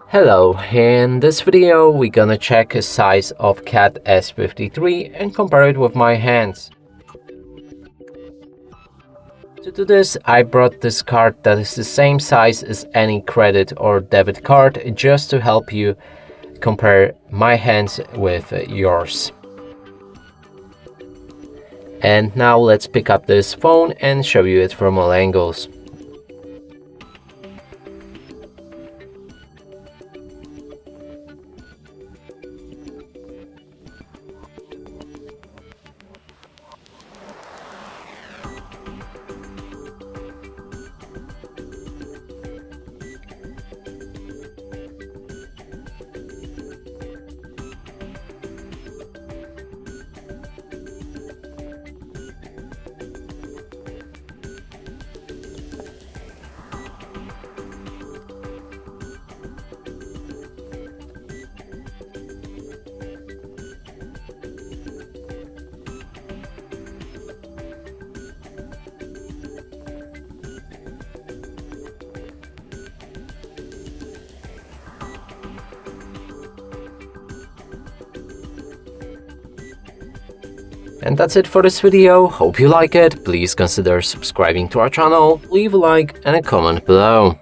Hello, in this video we're gonna check the size of Cat S53 and compare it with my hands. To do this, I brought this card that is the same size as any credit or debit card just to help you compare my hands with yours. And now let's pick up this phone and show you it from all angles. And that's it for this video. Hope you like it. Please consider subscribing to our channel, leave a like and a comment below.